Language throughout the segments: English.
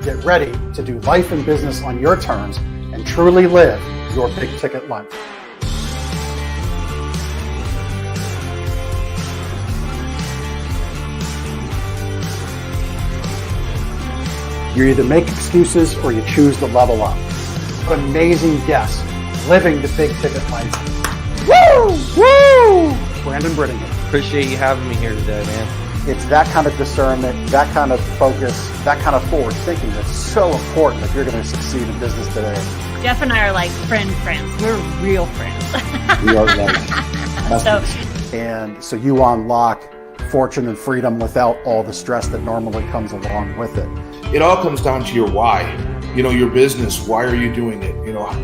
Get ready to do life and business on your terms and truly live your big ticket life. You either make excuses or you choose to level up. What amazing guests living the big ticket life. Woo! Woo! Brandon Brittingham. Appreciate you having me here today, man. It's that kind of discernment, that kind of focus, that kind of forward thinking that's so important if you're going to succeed in business today. Jeff and I are like friends. We're real friends. We are like And so you unlock fortune and freedom without all the stress that normally comes along with it. It all comes down to your why. Your business, why are you doing it?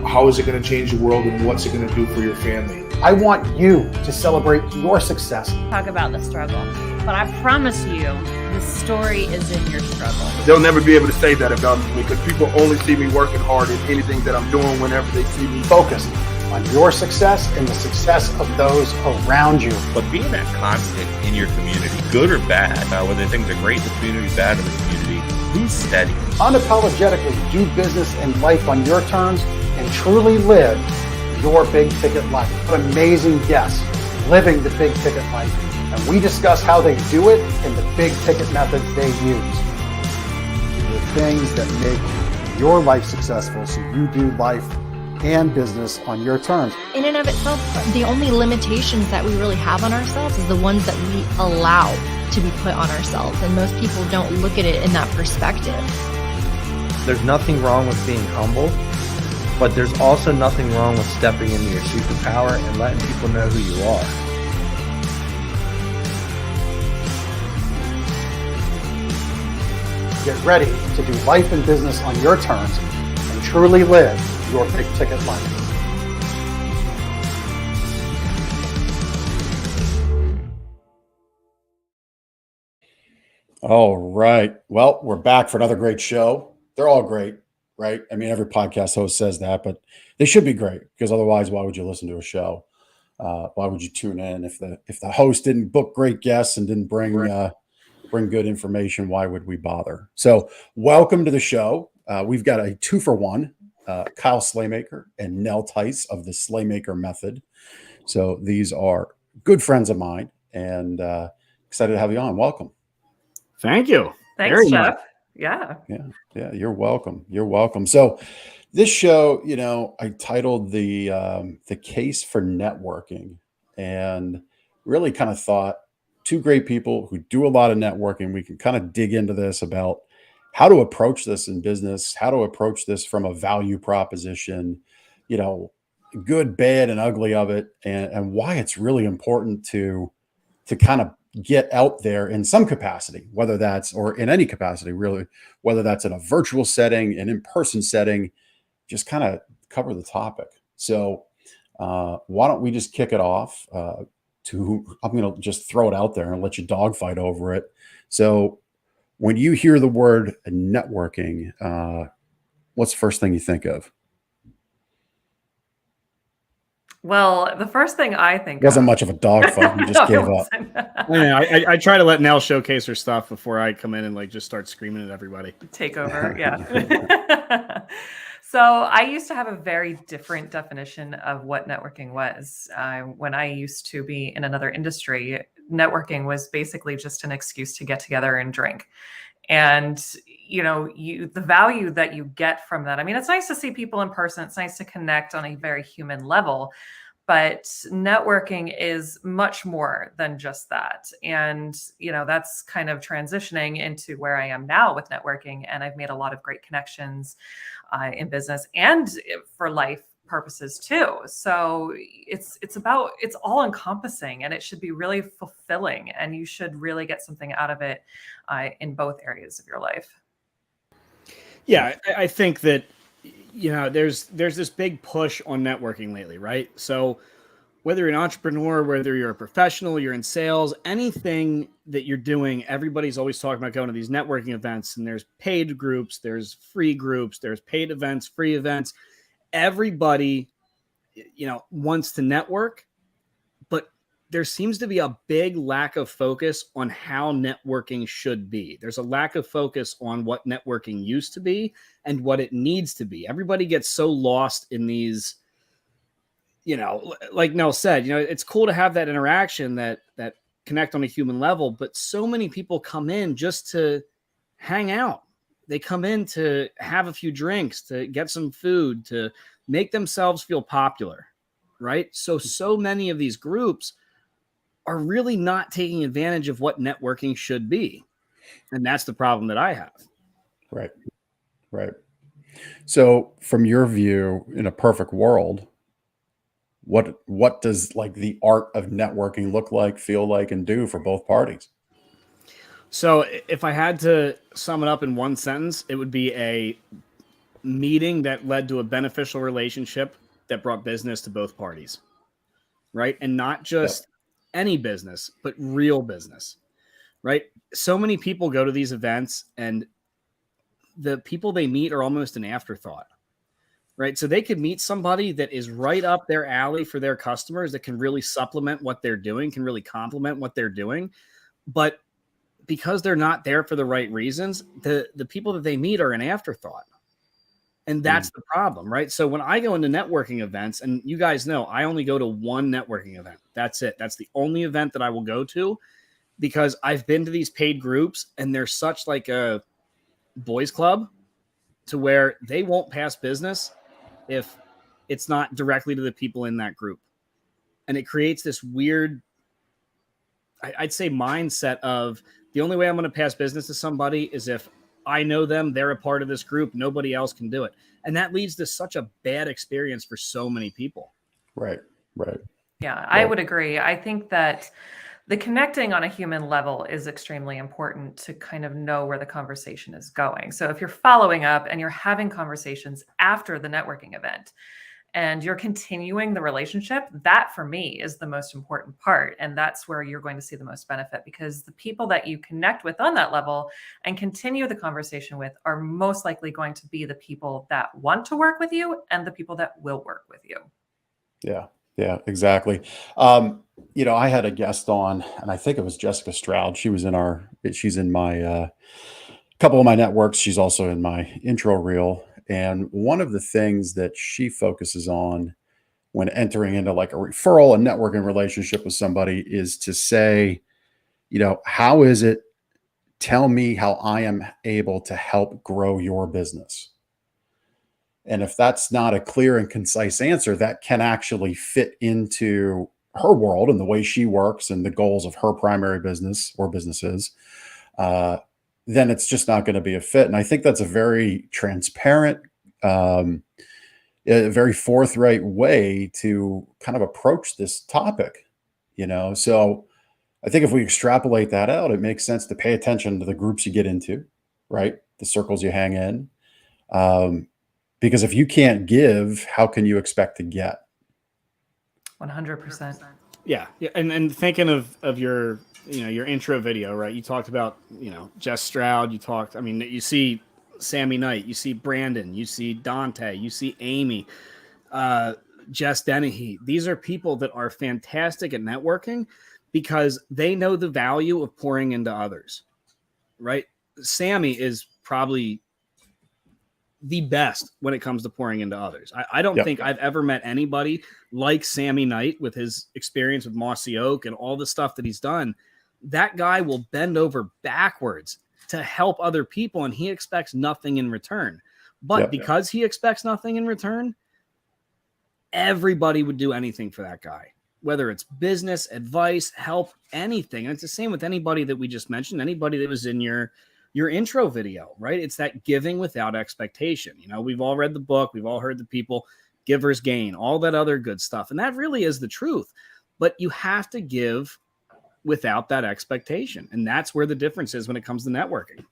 How is it going to change the world and what's it going to do for your family? I want you to celebrate your success. Talk about the struggle. But I promise you, the story is in your struggle. They'll never be able to say that about me because people only see me working hard in anything that I'm doing whenever they see me. Focus on your success and the success of those around you. But being that constant in your community, good or bad, whether things are great in the community, bad in the community, who's steady? Unapologetically do business and life on your terms and truly live your big ticket life. What amazing guests living the big ticket life. And we discuss how they do it and the big ticket methods they use. The things that make your life successful so you do life and business on your terms. In and of itself, the only limitations that we really have on ourselves is the ones that we allow to be put on ourselves. And most people don't look at it in that perspective. There's nothing wrong with being humble, but there's also nothing wrong with stepping into your superpower and letting people know who you are. Get ready to do life and business on your terms and truly live your big ticket life. All right. Well, we're back for another great show. They're all great, right? I mean, every podcast host says that, but they should be great because otherwise, why would you listen to a show? Why would you tune in if the host didn't book great guests and didn't bring good information? Why would we bother? So, welcome to the show. We've got a 2-for-1. Kyle Slaymaker and Nell Tice of the Slaymaker Method. So these are good friends of mine, and excited to have you on. Welcome. Thank you. Thanks, Jeff. Yeah. You're welcome. You're welcome. So this show, I titled the case for networking, and really kind of thought two great people who do a lot of networking. We can kind of dig into this about how to approach this in business, how to approach this from a value proposition, good, bad, and ugly of it, and why it's really important to kind of get out there in some capacity, whether that's, or in any capacity, really, whether that's in a virtual setting, an in-person setting, just kind of cover the topic. So why don't we just kick it off I'm going to just throw it out there and let you dogfight over it. So when you hear the word networking, what's the first thing you think of? Well, the first thing I think wasn't much of a dogfight. You just gave up. I try to let Nell showcase her stuff before I come in and just start screaming at everybody. Take over, yeah. So I used to have a very different definition of what networking was. When I used to be in another industry, networking was basically just an excuse to get together and drink. And, the value that you get from that. I mean, it's nice to see people in person. It's nice to connect on a very human level, but networking is much more than just that. And, that's kind of transitioning into where I am now with networking. And I've made a lot of great connections in business and for life purposes too. So it's all encompassing, and it should be really fulfilling, and you should really get something out of it in both areas of your life. Yeah, I think that, there's this big push on networking lately, right? So whether you're an entrepreneur, whether you're a professional, you're in sales, anything that you're doing, everybody's always talking about going to these networking events, and there's paid groups, there's free groups, there's paid events, free events. Everybody, wants to network, but there seems to be a big lack of focus on how networking should be. There's a lack of focus on what networking used to be and what it needs to be. Everybody gets so lost in these, like Nell said, it's cool to have that interaction that connect on a human level, but so many people come in just to hang out. They come in to have a few drinks, to get some food, to make themselves feel popular, right? So many of these groups are really not taking advantage of what networking should be. And that's the problem that I have. Right. Right. So from your view, in a perfect world, what does like the art of networking look like, feel like, and do for both parties? So if I had to sum it up in one sentence, it would be a meeting that led to a beneficial relationship that brought business to both parties, right? And not just any business, but real business, right? So many people go to these events and the people they meet are almost an afterthought, right? So they could meet somebody that is right up their alley for their customers that can really supplement what they're doing, can really complement what they're doing. But because they're not there for the right reasons, the people that they meet are an afterthought. And that's the problem, right? So when I go into networking events, and you guys know, I only go to one networking event. That's it. That's the only event that I will go to, because I've been to these paid groups and they're such like a boys club to where they won't pass business if it's not directly to the people in that group. And it creates this weird, I'd say, mindset of the only way I'm going to pass business to somebody is if I know them, they're a part of this group, nobody else can do it. And that leads to such a bad experience for so many people. Right. Yeah, I would agree. I think that the connecting on a human level is extremely important to kind of know where the conversation is going. So if you're following up and you're having conversations after the networking event and you're continuing the relationship, that for me is the most important part. And that's where you're going to see the most benefit, because the people that you connect with on that level and continue the conversation with are most likely going to be the people that want to work with you and the people that will work with you. Yeah, exactly. I had a guest on, and I think it was Jessica Stroud. She's in my couple of my networks. She's also in my intro reel. And one of the things that she focuses on when entering into like a referral and networking relationship with somebody is to say, how is it? Tell me how I am able to help grow your business. And if that's not a clear and concise answer that can actually fit into her world and the way she works and the goals of her primary business or businesses, then it's just not going to be a fit. And I think that's a very transparent, a very forthright way to kind of approach this topic, So I think if we extrapolate that out, it makes sense to pay attention to the groups you get into, right? The circles you hang in. Because if you can't give, how can you expect to get? 100%. Yeah. And thinking of your, your intro video, right? You talked about, Jess Stroud, you see Sammy Knight, you see Brandon, you see Dante, you see Amy, Jess Dennehy. These are people that are fantastic at networking because they know the value of pouring into others, right? Sammy is probably the best when it comes to pouring into others. I don't think I've ever met anybody like Sammy Knight with his experience with Mossy Oak and all the stuff that he's done. That guy will bend over backwards to help other people, and he expects nothing in return. But because he expects nothing in return, everybody would do anything for that guy, whether it's business, advice, help, anything. And it's the same with anybody that we just mentioned, anybody that was in your intro video, right? It's that giving without expectation. We've all read the book. We've all heard the people, givers gain, all that other good stuff. And that really is the truth. But you have to give without that expectation. And that's where the difference is when it comes to networking.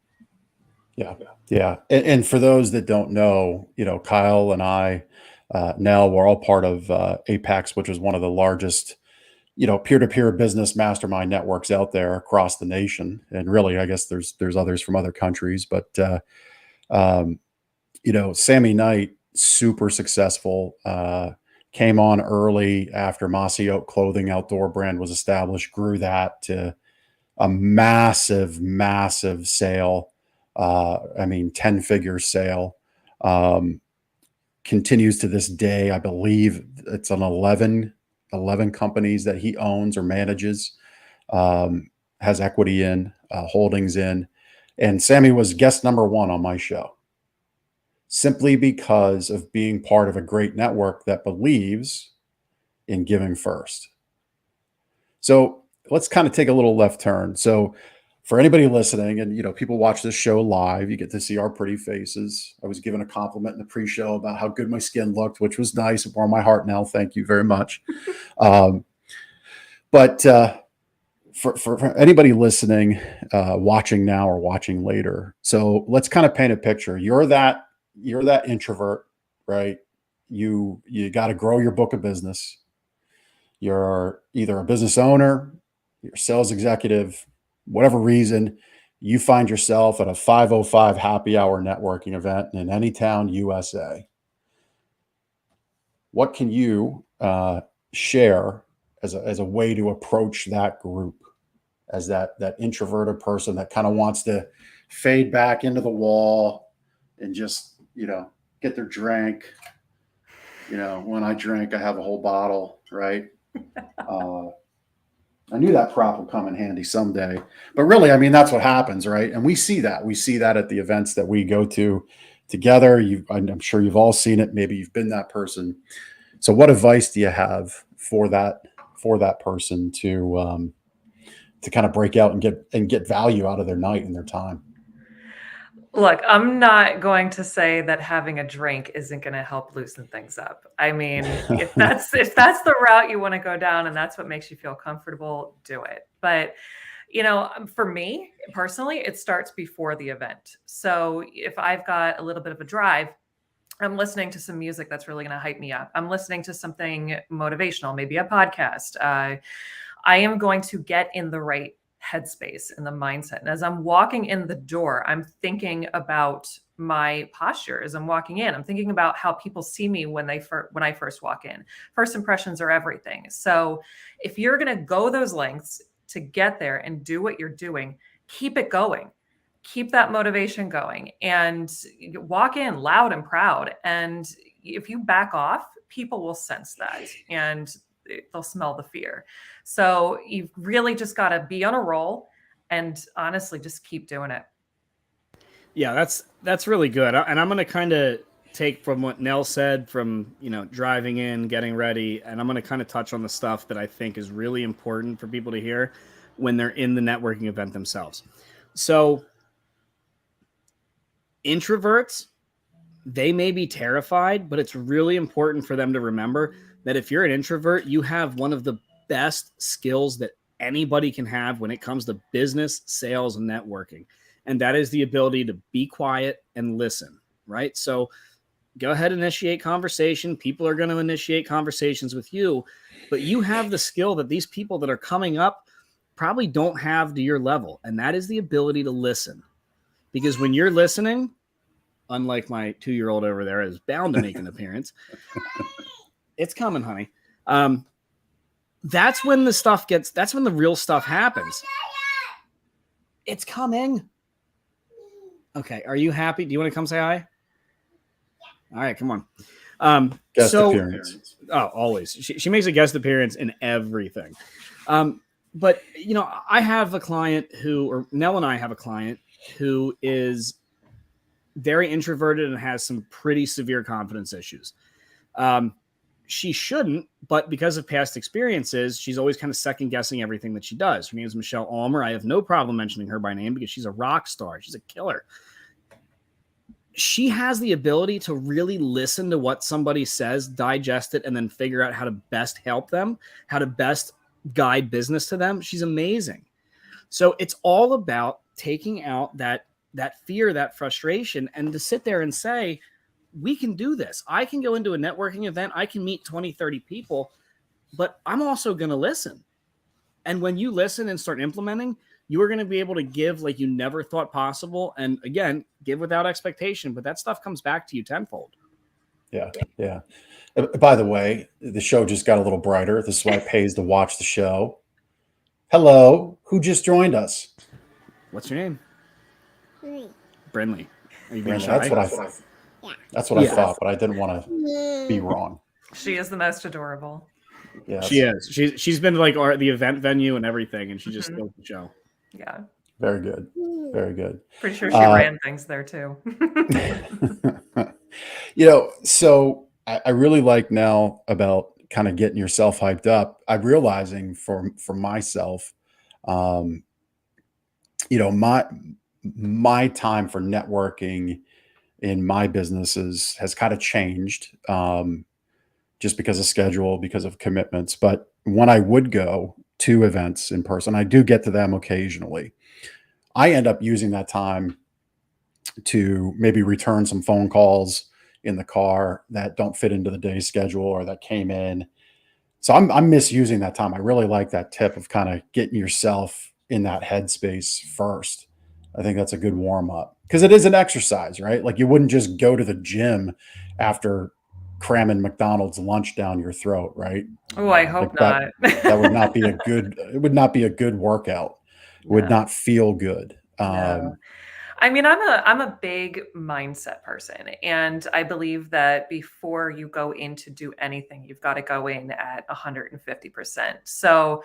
Yeah. And for those that don't know, Kyle and I, Nell, we're all part of Apex, which is one of the largest peer-to-peer business mastermind networks out there across the nation. And really, I guess there's others from other countries, but, Sammy Knight, super successful, came on early after Mossy Oak Clothing outdoor brand was established, grew that to a massive, massive sale. 10-figure sale. Continues to this day. I believe it's an 11 companies that he owns or manages, has equity in, holdings in. And Sammy was guest number 1 on my show, simply because of being part of a great network that believes in giving first. So let's kind of take a little left turn. So for anybody listening, and people watch this show live, you get to see our pretty faces. I was given a compliment in the pre-show about how good my skin looked, which was nice. It warmed my heart, Nell. Thank you very much. But for anybody listening, watching now or watching later, so let's kind of paint a picture. You're that introvert, right? You got to grow your book of business. You're either a business owner, you're a sales executive, whatever reason, you find yourself at a 5:05 happy hour networking event in any town, USA. What can you share as a way to approach that group, as that introverted person that kind of wants to fade back into the wall and just, get their drink? When I drink, I have a whole bottle, right? I knew that prop would come in handy someday, but really, that's what happens, right? And we see that at the events that we go to together. I'm sure you've all seen it. Maybe you've been that person. So what advice do you have for that person to kind of break out and get value out of their night and their time? Look, I'm not going to say that having a drink isn't going to help loosen things up. If that's the route you want to go down and that's what makes you feel comfortable, do it. But, for me personally, it starts before the event. So if I've got a little bit of a drive, I'm listening to some music that's really going to hype me up. I'm listening to something motivational, maybe a podcast. I am going to get in the right headspace and the mindset. And as I'm walking in the door, I'm thinking about my posture as I'm walking in. I'm thinking about how people see me when I first walk in. First impressions are everything. So if you're going to go those lengths to get there and do what you're doing, keep it going. Keep that motivation going and walk in loud and proud. And if you back off, people will sense that and they'll smell the fear. So you've really just got to be on a roll and honestly, just keep doing it. Yeah, that's really good. And I'm going to kind of take from what Nell said from, driving in, getting ready. And I'm going to kind of touch on the stuff that I think is really important for people to hear when they're in the networking event themselves. So introverts, they may be terrified, but it's really important for them to remember that if you're an introvert, you have one of the best skills that anybody can have when it comes to business, sales, and networking. And that is the ability to be quiet and listen, right? So go ahead and initiate conversation. People are going to initiate conversations with you, but you have the skill that these people that are coming up probably don't have to your level. And that is the ability to listen. Because when you're listening, unlike my 2-year-old over there is bound to make an appearance. It's coming, honey. That's when the real stuff happens. It's coming. Okay. Are you happy? Do you want to come say hi? All right, come on. Guest appearance. Oh, always. She makes a guest appearance in everything. But I have a client Nell and I have a client who is very introverted and has some pretty severe confidence issues. She shouldn't, but because of past experiences, she's always kind of second guessing everything that she does. Her name is Michelle Almer. I have no problem mentioning her by name because she's a rock star. She's a killer. She has the ability to really listen to what somebody says, digest it, and then figure out how to best help them, how to best guide business to them. She's amazing. So it's all about taking out that fear, that frustration, and to sit there and say, we can do this. I can go into a networking event. I can meet 20, 30 people, but I'm also going to listen. And when you listen and start implementing, you are going to be able to give like you never thought possible. And again, give without expectation, but that stuff comes back to you tenfold. Yeah. Yeah. By the way, the show just got a little brighter. This is why it pays to watch the show. Hello. Who just joined us? What's your name? Brinley. Are you being Brandon, shy? that's what I thought, but I didn't want to be wrong. She is the most adorable. Yes. She is. She's been to like the event venue and everything, and she just steals the show. Yeah. Very good. Very good. Pretty sure she ran things there too. So I really like Nell about kind of getting yourself hyped up. I'm realizing for myself, my time for networking in my businesses has kind of changed, just because of schedule, because of commitments. But when I would go to events in person, I do get to them occasionally. I end up using that time to maybe return some phone calls in the car that don't fit into the day's schedule or that came in. So I'm misusing that time. I really like that tip of kind of getting yourself in that headspace first. I think that's a good warm up because it is an exercise, right? Like you wouldn't just go to the gym after cramming McDonald's lunch down your throat, right? Oh, I hope not. That would not be a good. It would not be a good workout. It would not feel good. No. I mean, I'm a big mindset person, and I believe that before you go in to do anything, you've got to go in at 150%. So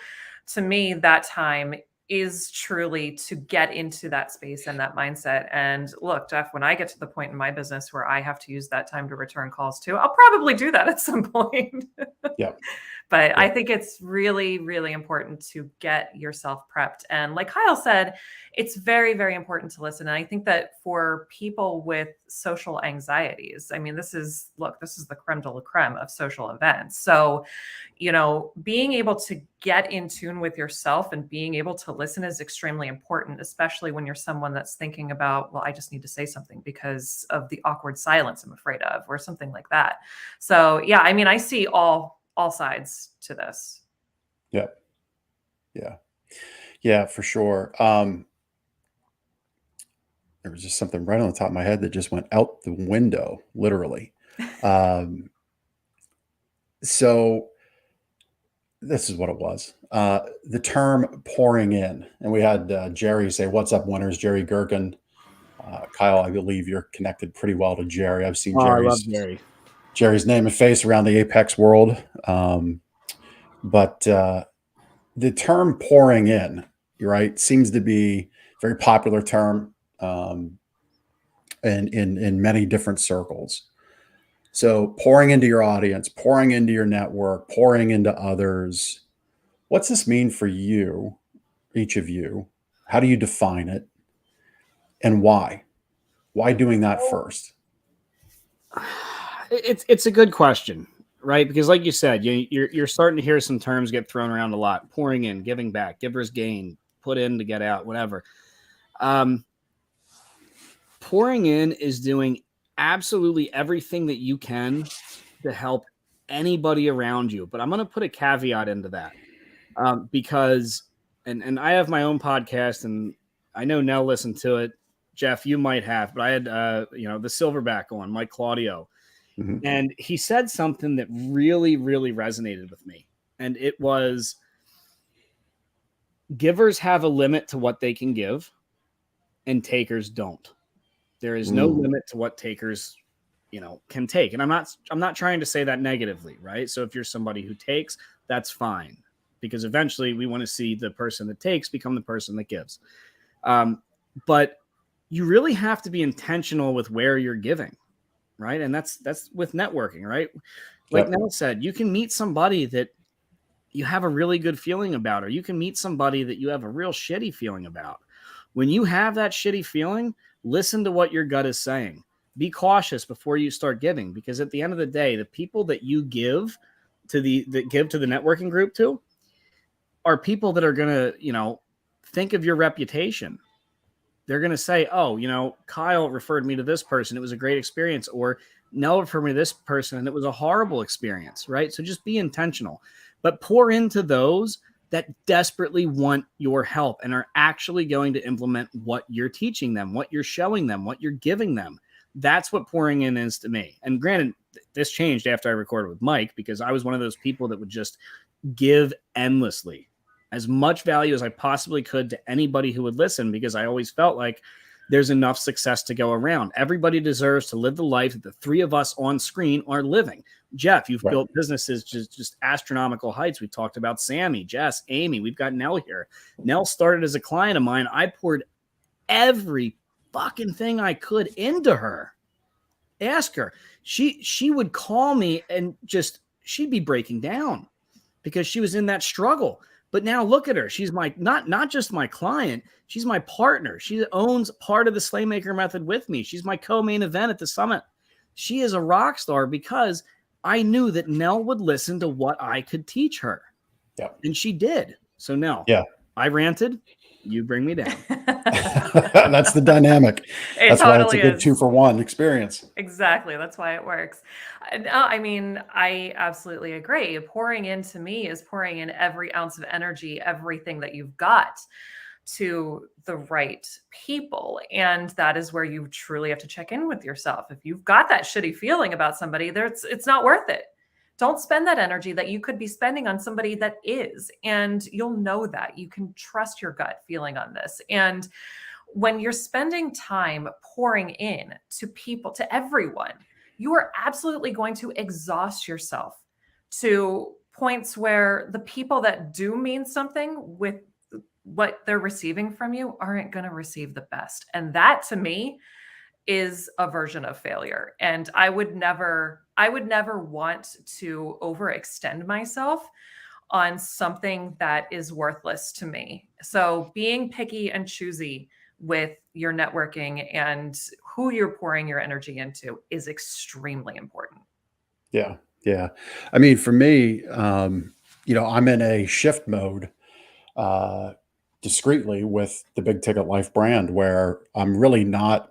to me, that time is truly to get into that space and that mindset. And look, Jeff, when I get to the point in my business where I have to use that time to return calls too, I'll probably do that at some point. Yeah. But I think it's really, really important to get yourself prepped. And like Kyle said, it's very, very important to listen. And I think that for people with social anxieties, I mean, this is the creme de la creme of social events. So, being able to get in tune with yourself and being able to listen is extremely important, especially when you're someone that's thinking about, well, I just need to say something because of the awkward silence I'm afraid of, or something like that. So, yeah, I mean, I see all sides to this. Yeah. For sure. There was just something right on the top of my head that just went out the window, literally. So this is what it was. The term pouring in, and we had Jerry say, "What's up, winners?" Jerry Gherkin. Kyle, I believe you're connected pretty well to Jerry. I've seen I love Jerry. Jerry's name and face around the Apex world. But the term pouring in, right, seems to be a very popular term in many different circles. So pouring into your audience, pouring into your network, pouring into others. What's this mean for you, each of you? How do you define it? And why? Why doing that first? It's a good question, right? Because like you said, you're starting to hear some terms get thrown around a lot. Pouring in, giving back, giver's gain, put in to get out, whatever. Pouring in is doing absolutely everything that you can to help anybody around you. But I'm going to put a caveat into that because, and I have my own podcast, and I know Nell listened to it. Jeff, you might have, but I had, the Silverback on, Mike Claudio. Mm-hmm. And he said something that really, really resonated with me. And it was, givers have a limit to what they can give and takers don't. There is no limit to what takers, can take. And I'm not trying to say that negatively, right? So if you're somebody who takes, that's fine, because eventually we want to see the person that takes become the person that gives. But you really have to be intentional with where you're giving, right? And that's with networking, right? Like Nell said, you can meet somebody that you have a really good feeling about, or you can meet somebody that you have a real shitty feeling about. When you have that shitty feeling, listen to what your gut is saying. Be cautious before you start giving, because at the end of the day, the people that you give to the networking group to are people that are going to, think of your reputation. They're going to say, oh, Kyle referred me to this person. It was a great experience. Or Nell referred me to this person and it was a horrible experience, right? So just be intentional, but pour into those that desperately want your help and are actually going to implement what you're teaching them, what you're showing them, what you're giving them. That's what pouring in is to me. And granted, this changed after I recorded with Mike, because I was one of those people that would just give endlessly, as much value as I possibly could to anybody who would listen, because I always felt like there's enough success to go around. Everybody deserves to live the life that the three of us on screen are living. Jeff, you've built businesses just astronomical heights. We've talked about Sammy, Jess, Amy. We've got Nell here. Nell started as a client of mine. I poured every fucking thing I could into her. Ask her. She would call me and she'd be breaking down because she was in that struggle. But now look at her. She's my not just my client. She's my partner. She owns part of the Slaymaker Method with me. She's my co-main event at the summit. She is a rock star because I knew that Nell would listen to what I could teach her. Yeah. And she did. So Nell, I ranted. You bring me down. That's the dynamic. That's why it's a good 2-for-1 experience. Exactly. That's why it works. I mean, I absolutely agree. Pouring into me is pouring in every ounce of energy, everything that you've got to the right people. And that is where you truly have to check in with yourself. If you've got that shitty feeling about somebody, it's not worth it. Don't spend that energy that you could be spending on somebody that is, and you'll know that. You can trust your gut feeling on this. And when you're spending time pouring in to people, to everyone, you are absolutely going to exhaust yourself to points where the people that do mean something with what they're receiving from you aren't going to receive the best. And that, to me, is a version of failure. And I would never want to overextend myself on something that is worthless to me. So being picky and choosy with your networking and who you're pouring your energy into is extremely important. Yeah. Yeah. I mean, for me, I'm in a shift mode, discreetly with the big ticket life brand, where I'm really not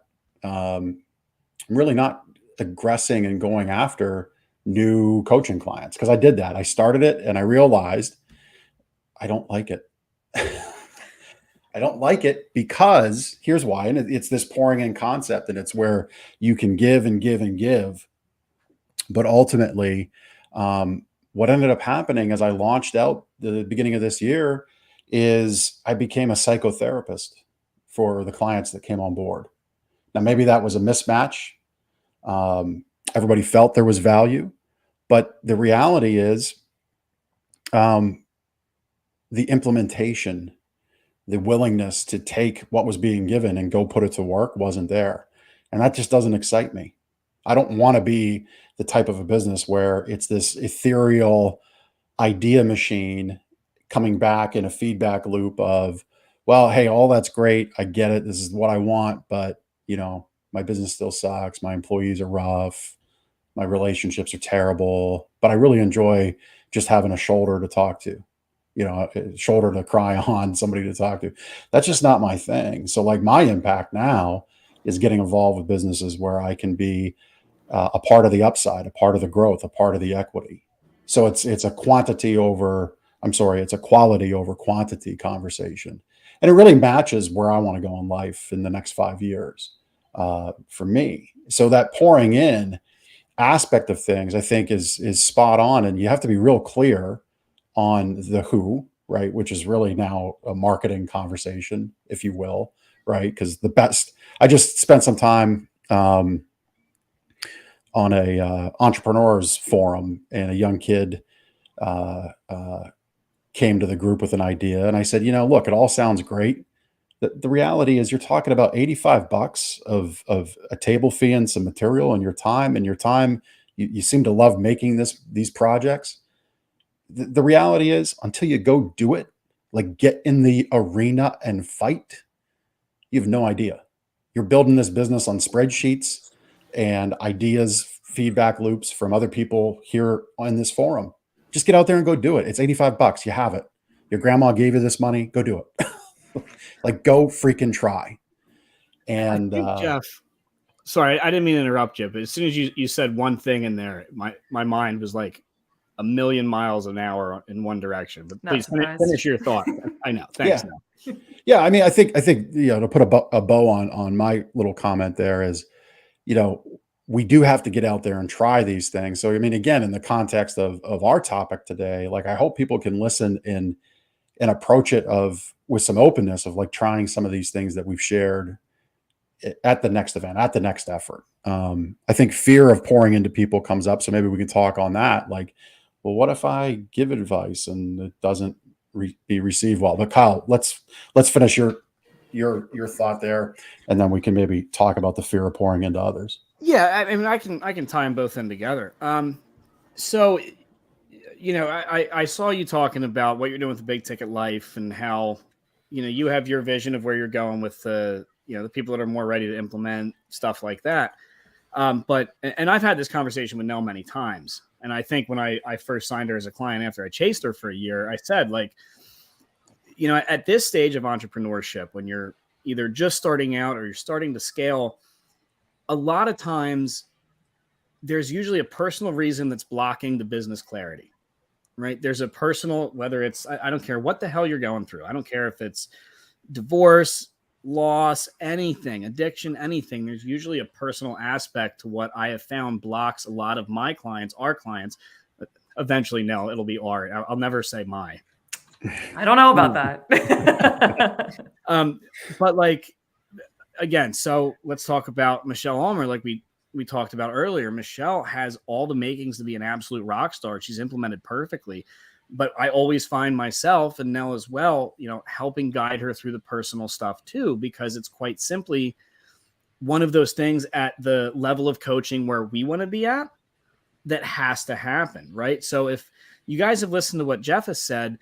aggressing and going after new coaching clients, because I did that. I started it and I realized I don't like it. I don't like it because here's why. And it's this pouring in concept, and it's where you can give and give and give. But ultimately, what ended up happening as I launched out the beginning of this year is I became a psychotherapist for the clients that came on board. Now, maybe that was a mismatch. Everybody felt there was value, but the reality is the implementation, the willingness to take what was being given and go put it to work wasn't there. And that just doesn't excite me. I don't want to be the type of a business where it's this ethereal idea machine coming back in a feedback loop of, well, hey, all that's great. I get it. This is what I want, but my business still sucks. My employees are rough. My relationships are terrible, but I really enjoy just having a shoulder to talk to, a shoulder to cry on, somebody to talk to. That's just not my thing. So like my impact now is getting involved with businesses where I can be a part of the upside, a part of the growth, a part of the equity. So it's a quality over quantity conversation. And it really matches where I want to go in life in the next 5 years. For me. So that pouring in aspect of things, I think is spot on. And you have to be real clear on the who, right? Which is really now a marketing conversation, if you will, right? Because I just spent some time on a entrepreneurs forum, and a young kid came to the group with an idea. And I said, look, it all sounds great. The reality is you're talking about $85 of a table fee and some material and your time, you seem to love making these projects. The reality is, until you go do it, like get in the arena and fight, you have no idea. You're building this business on spreadsheets and ideas, feedback loops from other people here on this forum. Just get out there and go do it. It's $85. You have it. Your grandma gave you this money. Go do it. Like, go freaking try. And Jeff, sorry, I didn't mean to interrupt you, but as soon as you said one thing in there, my mind was like a million miles an hour in one direction. But please finish your thought. I know. Thanks. Yeah. I mean, I think to put a bow on my little comment there is, we do have to get out there and try these things. So, I mean, again, in the context of our topic today, like, I hope people can listen and approach it with some openness of like trying some of these things that we've shared at the next event, at the next effort. I think fear of pouring into people comes up. So maybe we can talk on that. Like, well, what if I give advice and it doesn't be received well? But Kyle, let's finish your thought there, and then we can maybe talk about the fear of pouring into others. Yeah, I mean, I can tie them both in together. So, I saw you talking about what you're doing with the big ticket life and how, you have your vision of where you're going with the people that are more ready to implement stuff like that. But I've had this conversation with Nell many times. And I think when I first signed her as a client after I chased her for a year, I said, like, at this stage of entrepreneurship, when you're either just starting out or you're starting to scale, a lot of times there's usually a personal reason that's blocking the business clarity, right? There's a personal, whether it's, I don't care what the hell you're going through. I don't care if it's divorce, loss, anything, addiction, anything. There's usually a personal aspect to what I have found blocks a lot of my clients, our clients. Eventually, no, it'll be our. I'll never say my. I don't know about that. But like, again, so let's talk about Michelle Ulmer. Like we talked about earlier, Michelle has all the makings to be an absolute rock star. She's implemented perfectly. But I always find myself, and Nell as well, helping guide her through the personal stuff too, because it's quite simply one of those things at the level of coaching where we want to be at that has to happen, right? So if you guys have listened to what Jeff has said,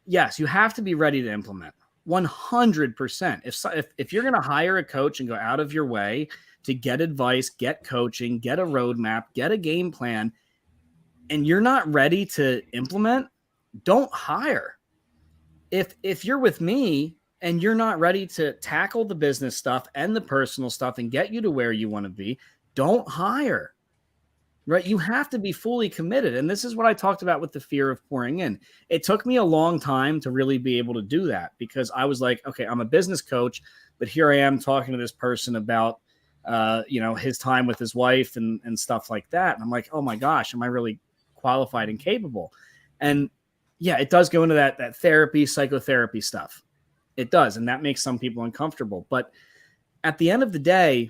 yes, you have to be ready to implement 100%. If you're going to hire a coach and go out of your way to get advice, get coaching, get a roadmap, get a game plan, and you're not ready to implement, don't hire. If you're with me and you're not ready to tackle the business stuff and the personal stuff and get you to where you want to be, don't hire, right? You have to be fully committed. And this is what I talked about with the fear of pouring in. It took me a long time to really be able to do that, because I was like, okay, I'm a business coach, but here I am talking to this person about, his time with his wife and stuff like that. And I'm like, oh my gosh, am I really qualified and capable? And yeah, it does go into that therapy, psychotherapy stuff. It does. And that makes some people uncomfortable. But at the end of the day,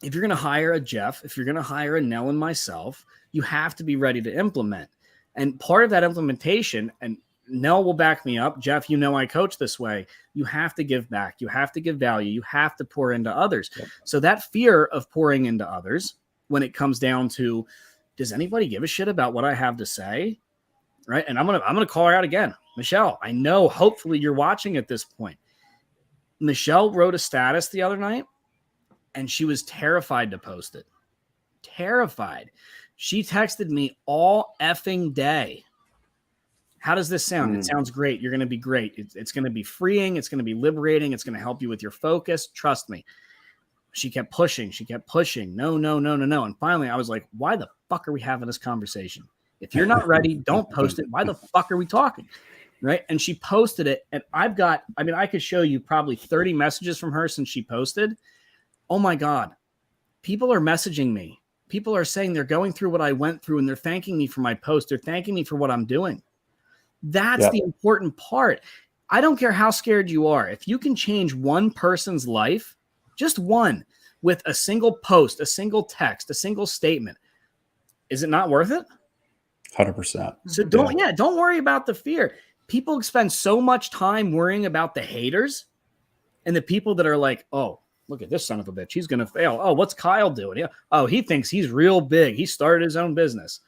if you're going to hire a Jeff, if you're going to hire a Nell and myself, you have to be ready to implement. And part of that implementation, and Nell will back me up, Jeff, I coach this way. You have to give back. You have to give value. You have to pour into others. Yep. So that fear of pouring into others, when it comes down to, does anybody give a shit about what I have to say? Right. And I'm gonna call her out again. Michelle, I know hopefully you're watching at this point. Michelle wrote a status the other night and she was terrified to post it. Terrified. She texted me all effing day. How does this sound? It sounds great. You're going to be great. It's going to be freeing. It's going to be liberating. It's going to help you with your focus. Trust me. She kept pushing. No. And finally I was like, why the fuck are we having this conversation? If you're not ready, don't post it. Why the fuck are we talking? Right. And she posted it. And I could show you probably 30 messages from her since she posted. Oh my God. People are messaging me. People are saying they're going through what I went through and they're thanking me for my post. They're thanking me for what I'm doing. That's the important part. I don't care how scared you are. If you can change one person's life, just one, with a single post, a single text, a single statement, is it not worth it? 100%. So don't worry about the fear. People spend so much time worrying about the haters and the people that are like, oh, look at this son of a bitch. He's going to fail. Oh, what's Kyle doing? Yeah. Oh, he thinks he's real big. He started his own business.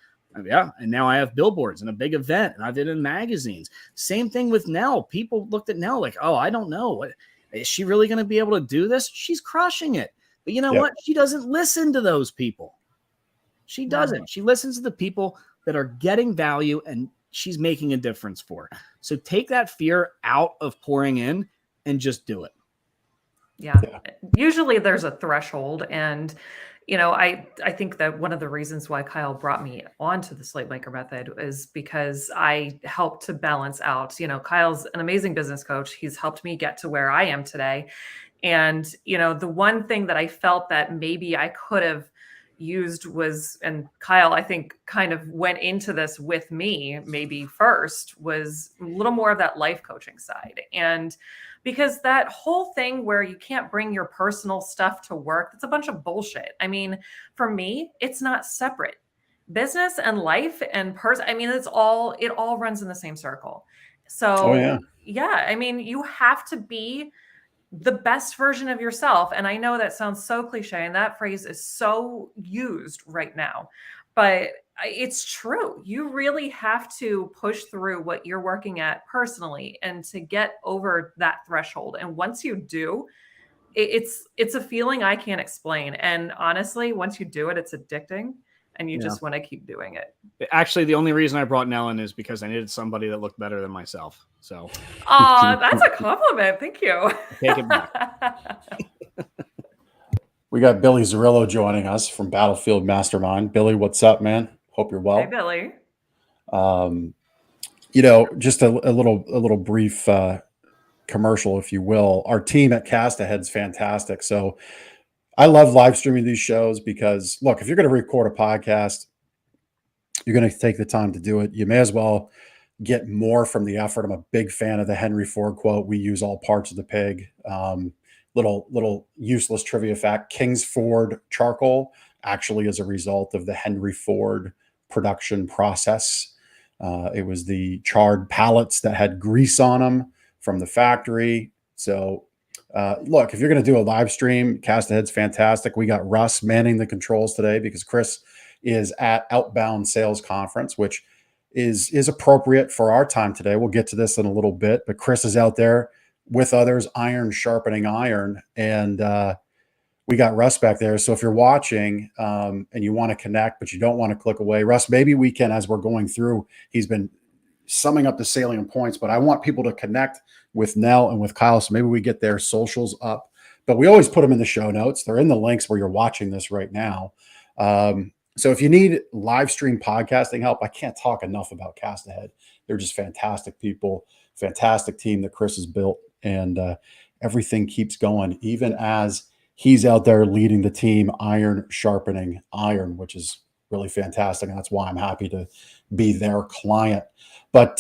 Yeah. And now I have billboards and a big event and I've been in magazines. Same thing with Nell. People looked at Nell like, oh, I don't know. Is she really going to be able to do this? She's crushing it. But you know what? She doesn't listen to those people. She doesn't. She listens to the people that are getting value and she's making a difference for. So take that fear out of pouring in and just do it. Yeah. Usually there's a threshold. And, I think that one of the reasons why Kyle brought me onto the Slaymaker Method is because I helped to balance out, Kyle's an amazing business coach. He's helped me get to where I am today. And, the one thing that I felt that maybe I could have used was, and Kyle, I think kind of went into this with me maybe first, was a little more of that life coaching side. And because that whole thing where you can't bring your personal stuff to work, that's a bunch of bullshit. I mean, for me, it's not separate. Business and life and I mean, it all runs in the same circle. Oh, yeah. So yeah, I mean, you have to be the best version of yourself. And I know that sounds so cliche, and that phrase is so used right now, but it's true. You really have to push through what you're working at personally and to get over that threshold. And once you do, it's a feeling I can't explain. And honestly, once you do it, it's addicting and you just want to keep doing it. Actually, the only reason I brought Nell in is because I needed somebody that looked better than myself. So, that's a compliment. Thank you. Take it back. We got Billy Zerillo joining us from Battlefield Mastermind. Billy, what's up, man? Hope you're well. Hey, Billy. Just a little brief commercial, if you will. Our team at Cast Ahead's fantastic. So I love live streaming these shows because, look, if you're going to record a podcast, you're going to take the time to do it. You may as well get more from the effort. I'm a big fan of the Henry Ford quote, "We use all parts of the pig." Little useless trivia fact: Kingsford charcoal actually is a result of the Henry Ford production process. It was the charred pallets that had grease on them from the factory. So look, if you're going to do a live stream, Cast Ahead's fantastic. We got Russ manning the controls today because Chris is at Outbound Sales Conference, which is appropriate for our time today. We'll get to this in a little bit, but Chris is out there with others, iron sharpening iron, and we got Russ back there. So if you're watching and you want to connect, but you don't want to click away, Russ, maybe we can, as we're going through, he's been summing up the salient points, but I want people to connect with Nell and with Kyle. So maybe we get their socials up, but we always put them in the show notes. They're in the links where you're watching this right now. So if you need live stream podcasting help, I can't talk enough about Cast Ahead. They're just fantastic people, fantastic team that Chris has built, and everything keeps going, even as he's out there leading the team, iron sharpening iron, which is really fantastic. And that's why I'm happy to be their client. But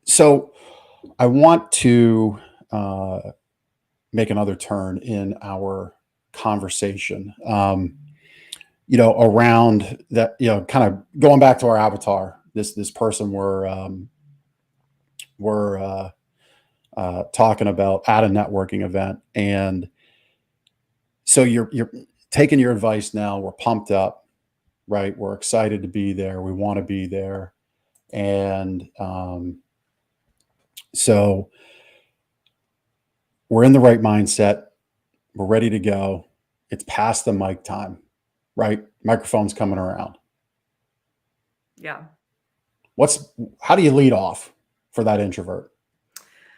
so I want to make another turn in our conversation, around that, kind of going back to our avatar, this person we're talking about at a networking event. And so you're taking your advice now. We're pumped up, right? We're excited to be there. We want to be there. And so we're in the right mindset. We're ready to go. It's past the mic time, right? Microphone's coming around. Yeah. How do you lead off for that introvert?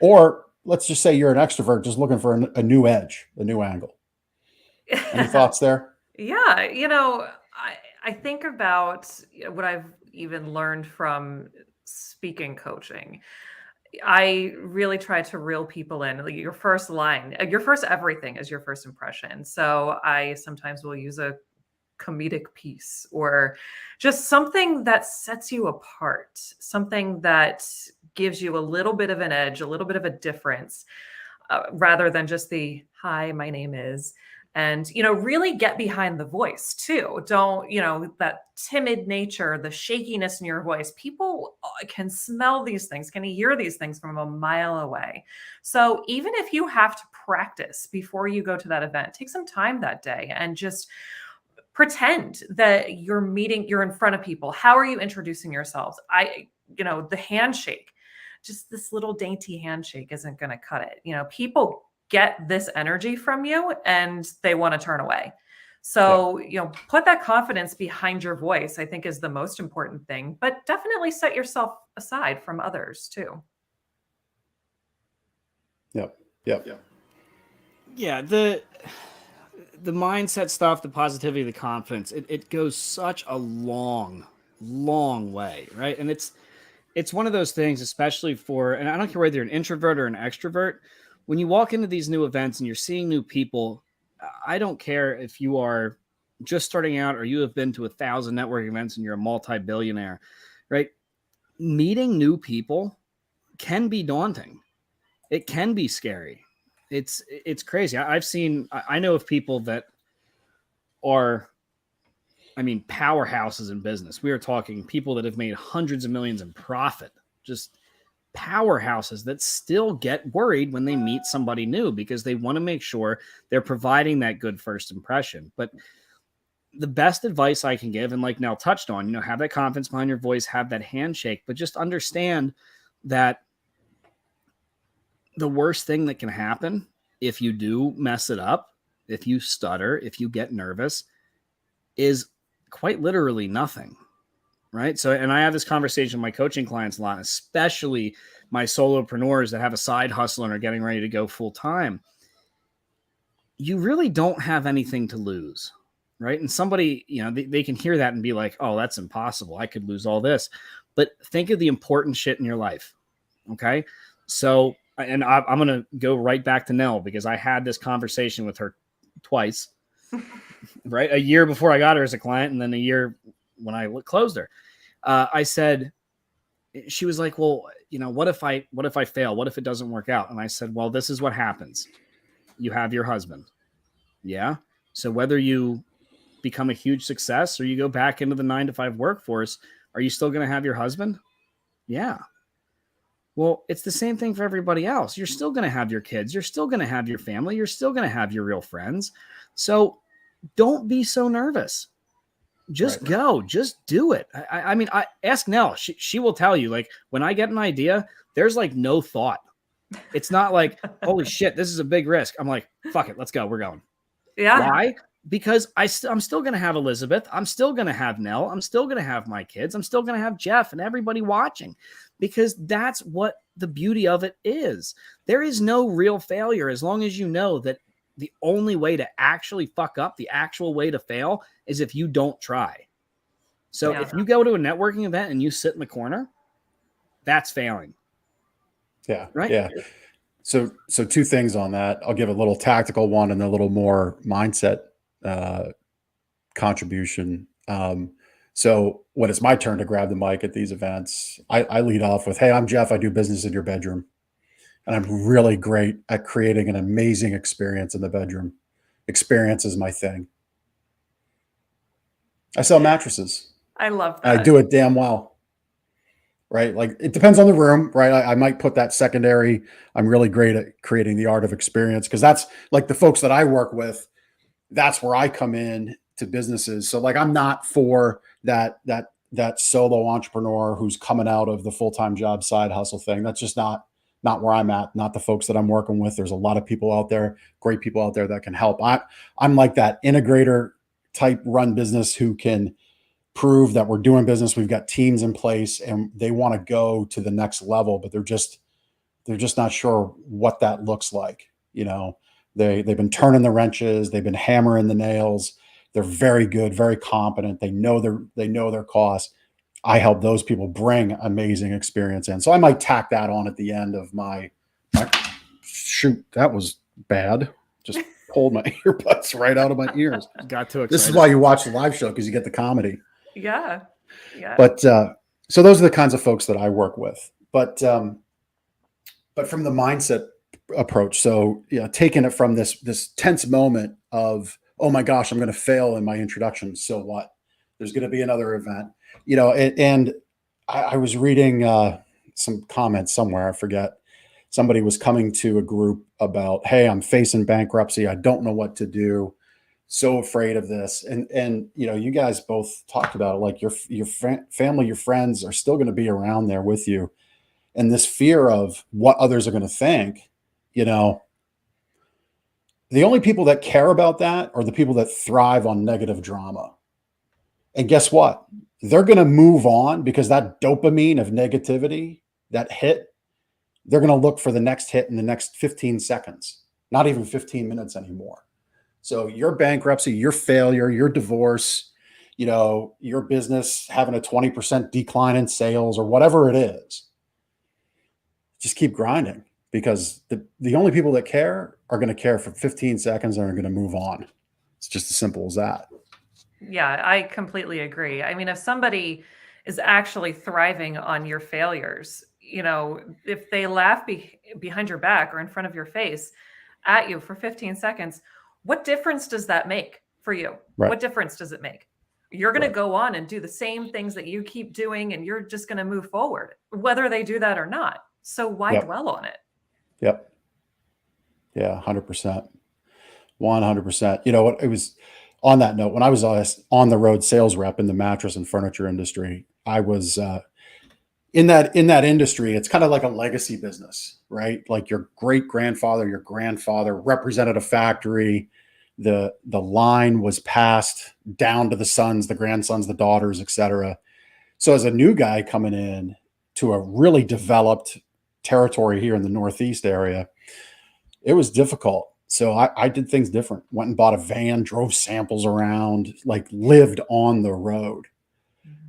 Or let's just say you're an extrovert just looking for a new edge, a new angle. Any thoughts there? Yeah. I think about what I've even learned from speaking coaching. I really try to reel people in. Like, your first line, your first everything is your first impression. So I sometimes will use a comedic piece or just something that sets you apart, something that gives you a little bit of an edge, a little bit of a difference, rather than just the "hi, my name is." And, really get behind the voice too. Don't, that timid nature, the shakiness in your voice. People can smell these things, can hear these things from a mile away. So even if you have to practice before you go to that event, take some time that day and just pretend that you're in front of people. How are you introducing yourselves? The handshake, just this little dainty handshake isn't going to cut it. People get this energy from you and they want to turn away. So, put that confidence behind your voice, I think, is the most important thing, but definitely set yourself aside from others too. Yep. Yeah. The mindset stuff, the positivity, the confidence, it goes such a long way. Right. And it's one of those things, especially and I don't care whether you're an introvert or an extrovert, when you walk into these new events and you're seeing new people, I don't care if you are just starting out or you have been to 1,000 networking events and you're a multi-billionaire, right? Meeting new people can be daunting. It can be scary. It's crazy. I know of people that are, powerhouses in business. We are talking people that have made hundreds of millions in profit, just powerhouses that still get worried when they meet somebody new because they want to make sure they're providing that good first impression. But the best advice I can give, and like Nell touched on, have that confidence behind your voice, have that handshake, but just understand that the worst thing that can happen if you do mess it up, if you stutter, if you get nervous, is quite literally nothing, right? So, and I have this conversation with my coaching clients a lot, especially my solopreneurs that have a side hustle and are getting ready to go full time. You really don't have anything to lose, right? And somebody, they can hear that and be like, oh, that's impossible. I could lose all this. But think of the important shit in your life, okay? So, and I'm going to go right back to Nell because I had this conversation with her twice, right? A year before I got her as a client and then a year when I closed her. I said, she was like, well, what if I fail? What if it doesn't work out? And I said, well, this is what happens. You have your husband. Yeah. So whether you become a huge success or you go back into the 9-to-5 workforce, are you still going to have your husband? Yeah. Well, it's the same thing for everybody else. You're still going to have your kids. You're still going to have your family. You're still going to have your real friends. So don't be so nervous. Just go. Just do it. I ask Nell. She will tell you, like, when I get an idea, there's like no thought. It's not like, holy shit, this is a big risk. I'm like, fuck it. Let's go. We're going. Yeah. Why? Because I'm still going to have Elizabeth. I'm still going to have Nell. I'm still going to have my kids. I'm still going to have Jeff and everybody watching, because that's what the beauty of it is. There is no real failure as long as you know that the only way to actually fuck up, the actual way to fail, is if you don't try. So if you go to a networking event and you sit in the corner, that's failing. Yeah. Right. Yeah. So two things on that. I'll give a little tactical one and a little more mindset contribution. So when it's my turn to grab the mic at these events, I lead off with, hey, I'm Jeff. I do business in your bedroom. And I'm really great at creating an amazing experience in the bedroom. Experience is my thing. I sell mattresses. I love that. I do it damn well. Right? Like, it depends on the room, right? I might put that secondary. I'm really great at creating the art of experience, because that's like the folks that I work with. That's where I come in to businesses. So like, I'm not for that solo entrepreneur who's coming out of the full-time job side hustle thing. That's just not where I'm at, not the folks that I'm working with. There's a lot of people out there, great people out there that can help. I'm like that integrator type run business who can prove that we're doing business. We've got teams in place and they want to go to the next level, but they're just not sure what that looks like. They've been turning the wrenches. They've been hammering the nails. They're very good, very competent. They know their costs. I help those people bring amazing experience in. So I might tack that on at the end of my shoot. That was bad. Just pulled my earbuds right out of my ears. Got too excited. This is why you watch the live show, because you get the comedy. Yeah. Yeah. But so those are the kinds of folks that I work with. But from the mindset approach, so taking it from this tense moment of, oh my gosh, I'm going to fail in my introduction. So what? There's going to be another event. And I was reading some comments somewhere. I forget. Somebody was coming to a group about, hey, I'm facing bankruptcy. I don't know what to do. So afraid of this. And you guys both talked about it. Like your family, your friends are still going to be around there with you. And this fear of what others are going to think, the only people that care about that are the people that thrive on negative drama. And guess what? They're going to move on, because that dopamine of negativity, that hit, they're going to look for the next hit in the next 15 seconds, not even 15 minutes anymore. So your bankruptcy, your failure, your divorce, your business having a 20% decline in sales or whatever it is, just keep grinding, because the only people that care are going to care for 15 seconds and are going to move on. It's just as simple as that. Yeah, I completely agree. I mean, if somebody is actually thriving on your failures, if they laugh behind your back or in front of your face at you for 15 seconds, what difference does that make for you? Right. What difference does it make? You're going to go on and do the same things that you keep doing, and you're just going to move forward, whether they do that or not. So why dwell on it? Yep. Yeah, 100%. 100%. You know what? It was on that note, when I was on the road sales rep in the mattress and furniture industry, I was in that industry. It's kind of like a legacy business, right? Like your great grandfather, your grandfather represented a factory. The line was passed down to the sons, the grandsons, the daughters, etc. So as a new guy coming in to a really developed territory here in the Northeast area, it was difficult. So I did things different. Went and bought a van, drove samples around, like lived on the road.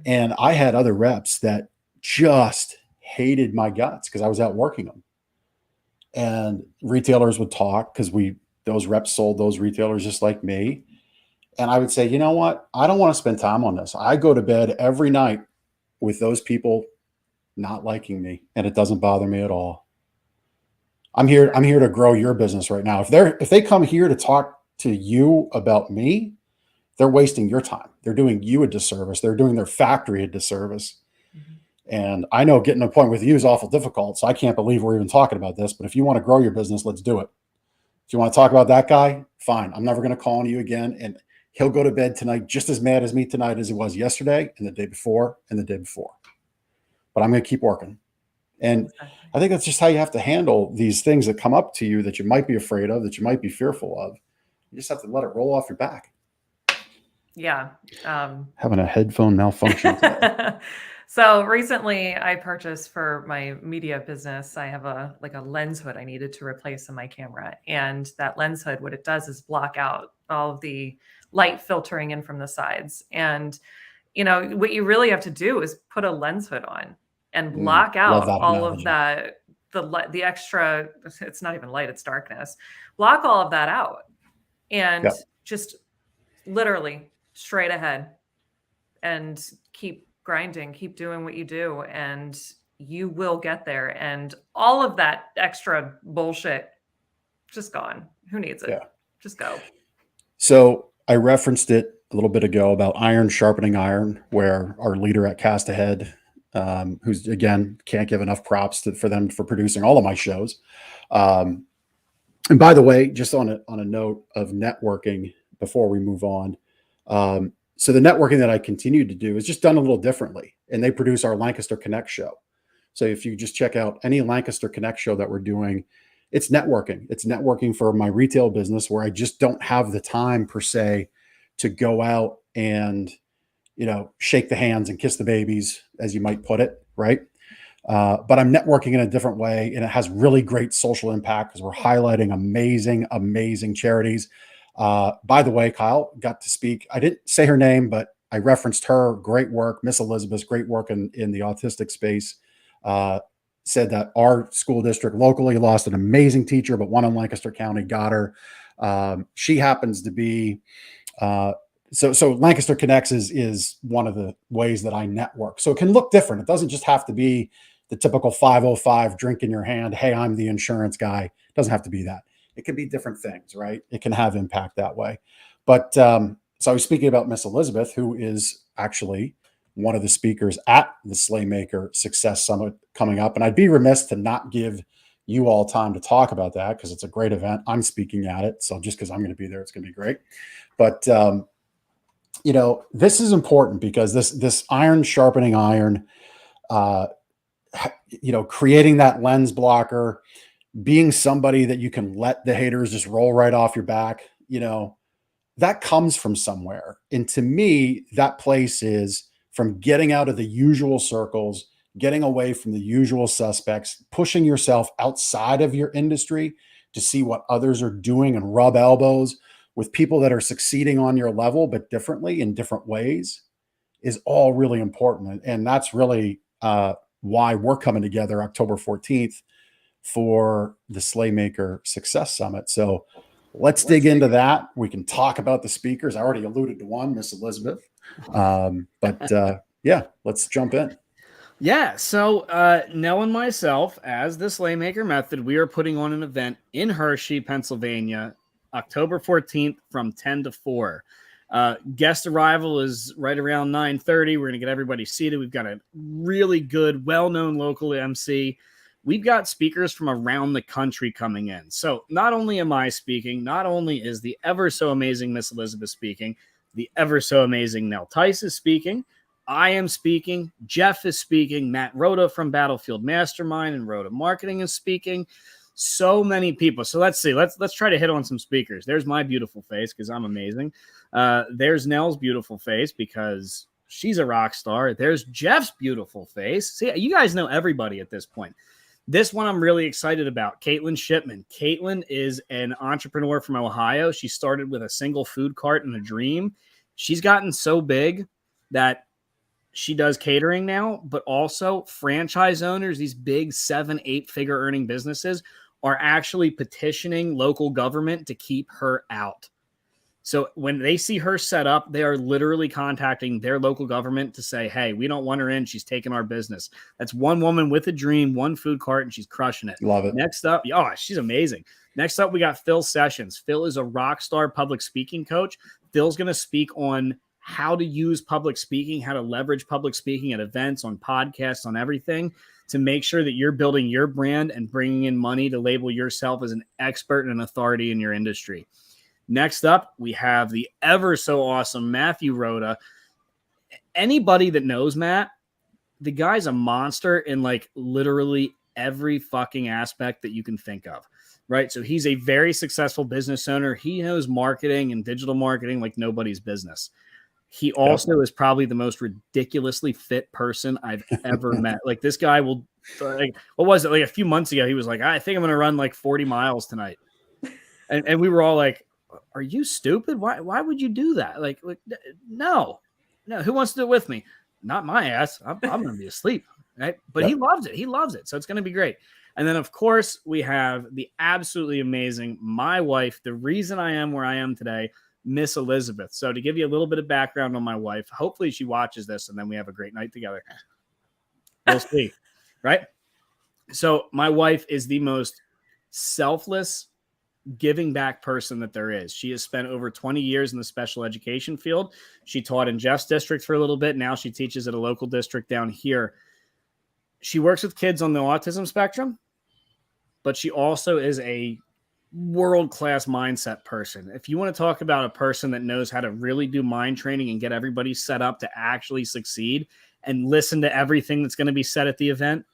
And I had other reps that just hated my guts because I was out working them. And retailers would talk because those reps sold those retailers just like me. And I would say, you know what? I don't want to spend time on this. I go to bed every night with those people not liking me, and it doesn't bother me at all. I'm here to grow your business right now. If they come here to talk to you about me, they're wasting your time. They're doing you a disservice. They're doing their factory a disservice. And I know getting to a point with you is awful difficult. So I can't believe we're even talking about this, but if you want to grow your business, let's do it. If you want to talk about that guy, fine. I'm never going to call on you again. And he'll go to bed tonight just as mad as me tonight as he was yesterday and the day before and the day before. But I'm going to keep working. And I think that's just how you have to handle these things that come up to you that you might be afraid of, that you might be fearful of. You just have to let it roll off your back. Yeah. Having a headphone malfunction today. So recently I purchased for my media business, I have a lens hood I needed to replace in my camera. And that lens hood, what it does is block out all of the light filtering in from the sides. And, what you really have to do is put a lens hood on and block out all of that, the extra, it's not even light, it's darkness. Block all of that out and just literally straight ahead and keep grinding, keep doing what you do, and you will get there. And all of that extra bullshit, just gone. Who needs it? Yeah. Just go. So I referenced it a little bit ago about iron sharpening iron, where our leader at Cast Ahead, who's, again, can't give enough props for them for producing all of my shows. And by the way, just on a note of networking before we move on, so the networking that I continue to do is just done a little differently, and they produce our Lancaster Connect show. So if you just check out any Lancaster Connect show that we're doing, it's networking. It's networking for my retail business where I just don't have the time per se to go out and, shake the hands and kiss the babies, as you might put it. Right. But I'm networking in a different way, and it has really great social impact because we're highlighting amazing, amazing charities. By the way, Kyle got to speak. I didn't say her name, but I referenced her. Great work. Miss Elizabeth, great work in the autistic space. Said that our school district locally lost an amazing teacher, but one in Lancaster County got her. She happens to be, so Lancaster Connects is one of the ways that I network. So it can look different. It doesn't just have to be the typical 505 drink in your hand. Hey, I'm the insurance guy. It doesn't have to be that. It can be different things, right? It can have impact that way. But so I was speaking about Miss Elizabeth, who is actually one of the speakers at the Slaymaker Success Summit coming up. And I'd be remiss to not give you all time to talk about that because it's a great event. I'm speaking at it. So just because I'm going to be there, it's going to be great. But, this is important because this iron sharpening iron, creating that lens blocker, being somebody that you can let the haters just roll right off your back, that comes from somewhere. And to me, that place is from getting out of the usual circles, getting away from the usual suspects, pushing yourself outside of your industry to see what others are doing and rub elbows with people that are succeeding on your level, but differently in different ways is all really important. And that's really why we're coming together October 14th for the Slaymaker Success Summit. So let's dig into that. We can talk about the speakers. I already alluded to one, Miss Elizabeth. Yeah, let's jump in. Yeah, so Nell and myself, as the Slaymaker Method, we are putting on an event in Hershey, Pennsylvania, October 14th from 10 to 4. Guest arrival is right around 9:30. We're going to get everybody seated. We've got a really good, well-known local MC. We've got speakers from around the country coming in. So not only am I speaking, not only is the ever so amazing Miss Elizabeth speaking, the ever so amazing Nell Tice is speaking, I am speaking, Jeff is speaking, Matt Rhoda from Battlefield Mastermind and Rhoda Marketing is speaking. So many people. So let's see. Let's try to hit on some speakers. There's my beautiful face because I'm amazing. There's Nell's beautiful face because she's a rock star. There's Jeff's beautiful face. See, you guys know everybody at this point. This one I'm really excited about. Caitlin Shipman. Caitlin is an entrepreneur from Ohio. She started with a single food cart and a dream. She's gotten so big that she does catering now, but also franchise owners, these big 7-8 figure earning businesses are actually petitioning local government to keep her out. So when they see her set up, they are literally contacting their local government to say, hey, we don't want her in. She's taking our business. That's one woman with a dream, one food cart, and she's crushing it. Love it. Next up, oh, she's amazing. Next up, we got Phil Sessions. Phil is a rock star public speaking coach. Phil's going to speak on how to use public speaking, how to leverage public speaking at events, on podcasts, on everything to make sure that you're building your brand and bringing in money to label yourself as an expert and an authority in your industry. Next up, we have the ever so awesome Matthew Rhoda. Anybody that knows Matt, the guy's a monster in like literally every fucking aspect that you can think of, right? So he's a very successful business owner. He knows marketing and digital marketing like nobody's business. He also is probably the most ridiculously fit person I've ever met. Like this guy will, like, what was it? Like a few months ago, he was like, I think I'm going to run like 40 miles tonight. And we were all like, are you stupid? Why would you do that? Like no, who wants to do it with me? Not my ass. I'm going to be asleep. Right. But He loves it. He loves it. So it's going to be great. And then of course we have the absolutely amazing, my wife, the reason I am where I am today, Miss Elizabeth. So to give you a little bit of background on my wife, hopefully she watches this and then we have a great night together. We'll see. Right. So my wife is the most selfless, giving back person that there is. She has spent over 20 years in the special education field. She taught in Jeff's district for a little bit. Now she teaches at a local district down here. She works with kids on the autism spectrum, but she also is a world-class mindset person. If you want to talk about a person that knows how to really do mind training and get everybody set up to actually succeed and listen to everything that's going to be said at the event,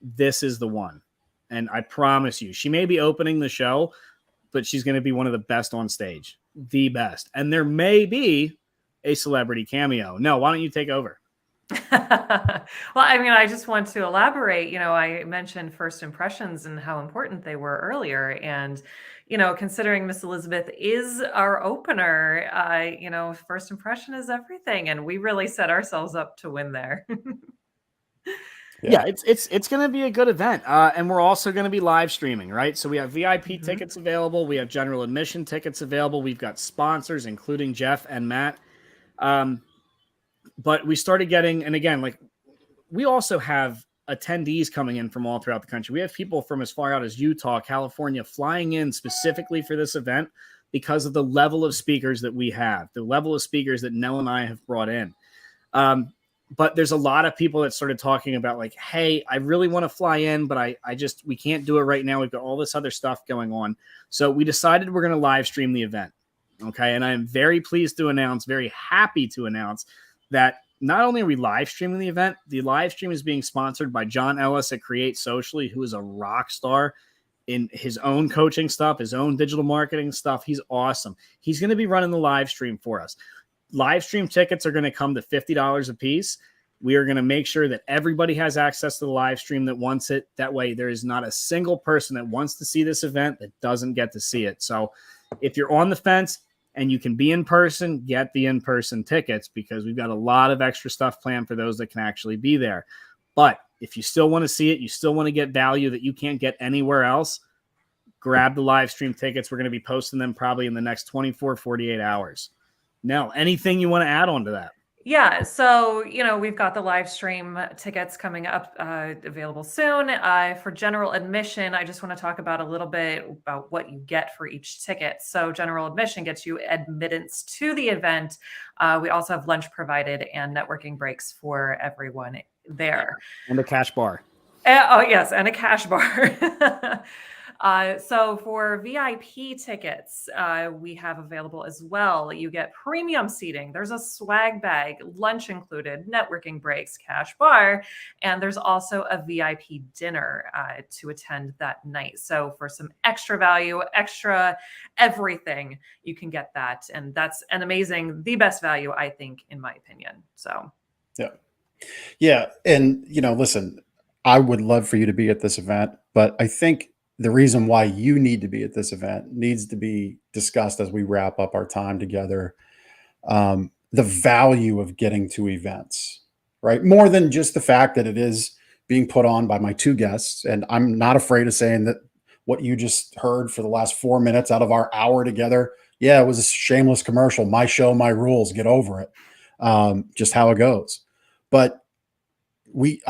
this is the one. And I promise you, she may be opening the show, but she's going to be one of the best on stage, the best. And there may be a celebrity cameo. No, why don't you take over? Well, I mean, I just want to elaborate. I mentioned first impressions and how important they were earlier. And, considering Miss Elizabeth is our opener, first impression is everything. And we really set ourselves up to win there. Yeah, it's going to be a good event. And we're also going to be live streaming, right? So we have VIP tickets available. We have general admission tickets available. We've got sponsors, including Jeff and Matt. But we started getting, and again, like we also have attendees coming in from all throughout the country. We have people from as far out as Utah, California, flying in specifically for this event because of the level of speakers that we have, the level of speakers that Nell and I have brought in. But there's a lot of people that started talking about like, hey, I really want to fly in, but we can't do it right now. We've got all this other stuff going on. So we decided we're going to live stream the event. Okay. And I am very pleased to announce, very happy to announce that not only are we live streaming the event, the live stream is being sponsored by John Ellis at Create Socially, who is a rock star in his own coaching stuff, his own digital marketing stuff. He's awesome. He's going to be running the live stream for us. Live stream tickets are going to come to $50 a piece. We are going to make sure that everybody has access to the live stream that wants it. That way, there is not a single person that wants to see this event that doesn't get to see it. So if you're on the fence and you can be in person, get the in-person tickets because we've got a lot of extra stuff planned for those that can actually be there. But if you still want to see it, you still want to get value that you can't get anywhere else, grab the live stream tickets. We're going to be posting them probably in the next 24, 48 hours. Nell, anything you want to add on to that? Yeah, so we've got the live stream tickets coming up, available soon. For general admission, I just want to talk about a little bit about what you get for each ticket. So general admission gets you admittance to the event. We also have lunch provided and networking breaks for everyone there. And a cash bar. Oh yes, and a cash bar. So for VIP tickets, we have available as well. You get premium seating. There's a swag bag, lunch included, networking breaks, cash bar, and there's also a VIP dinner to attend that night. So for some extra value, extra everything, you can get that. And that's an amazing, the best value, I think, in my opinion. So, Yeah. Yeah. And, listen, I would love for you to be at this event, but I think the reason why you need to be at this event needs to be discussed as we wrap up our time together. The value of getting to events, right? More than just the fact that it is being put on by my two guests. And I'm not afraid of saying that what you just heard for the last 4 minutes out of our hour together, yeah, it was a shameless commercial. My show, my rules, get over it. Just how it goes. But we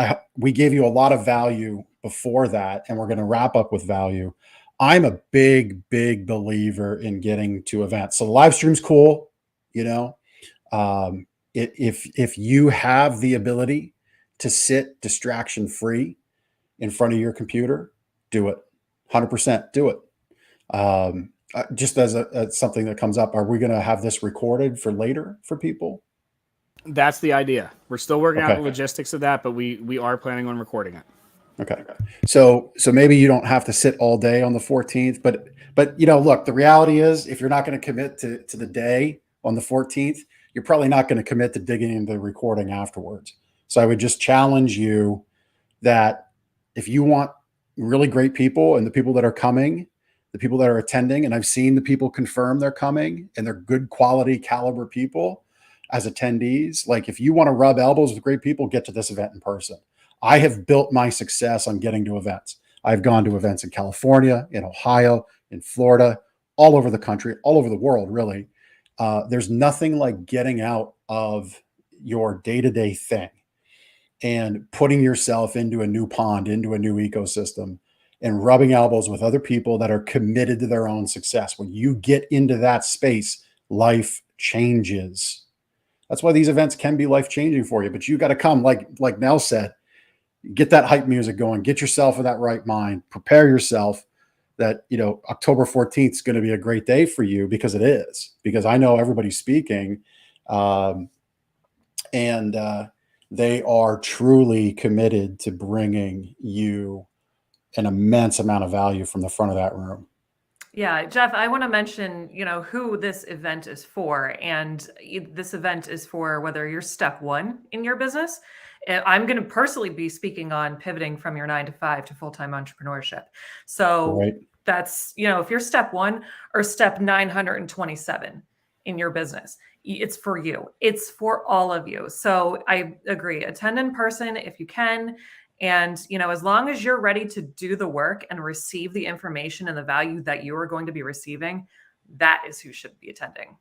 gave you a lot of value before that, and we're going to wrap up with value. I'm a big believer in getting to events. So the live stream's cool, if you have the ability to sit distraction free in front of your computer, do it. 100% do it. Just as something that comes up, are we going to have this recorded for later for people? That's the idea. We're still working out the logistics of that, but we are planning on recording it. Okay. So maybe you don't have to sit all day on the 14th, but look, the reality is if you're not going to commit to the day on the 14th, you're probably not going to commit to digging into the recording afterwards. So I would just challenge you that if you want really great people and the people that are coming, the people that are attending, and I've seen the people confirm they're coming and they're good quality caliber people as attendees. Like if you want to rub elbows with great people, get to this event in person. I have built my success on getting to events. I've gone to events in California, in Ohio, in Florida, all over the country, all over the world, really. There's nothing like getting out of your day-to-day thing and putting yourself into a new pond, into a new ecosystem, and rubbing elbows with other people that are committed to their own success. When you get into that space, life changes. That's why these events can be life-changing for you, but you got to come, like Nell said, get that hype music going, get yourself in that right mind, prepare yourself that, October 14th is going to be a great day for you, because it is, because I know everybody's speaking, and they are truly committed to bringing you an immense amount of value from the front of that room. Yeah, Jeff, I want to mention, who this event is for. And this event is for whether you're step one in your business. I'm going to personally be speaking on pivoting from your 9-to-5 to full-time entrepreneurship. So that's, if you're step one or step 927 in your business, it's for you. It's for all of you. So I agree. Attend in person if you can. And, as long as you're ready to do the work and receive the information and the value that you are going to be receiving, that is who should be attending.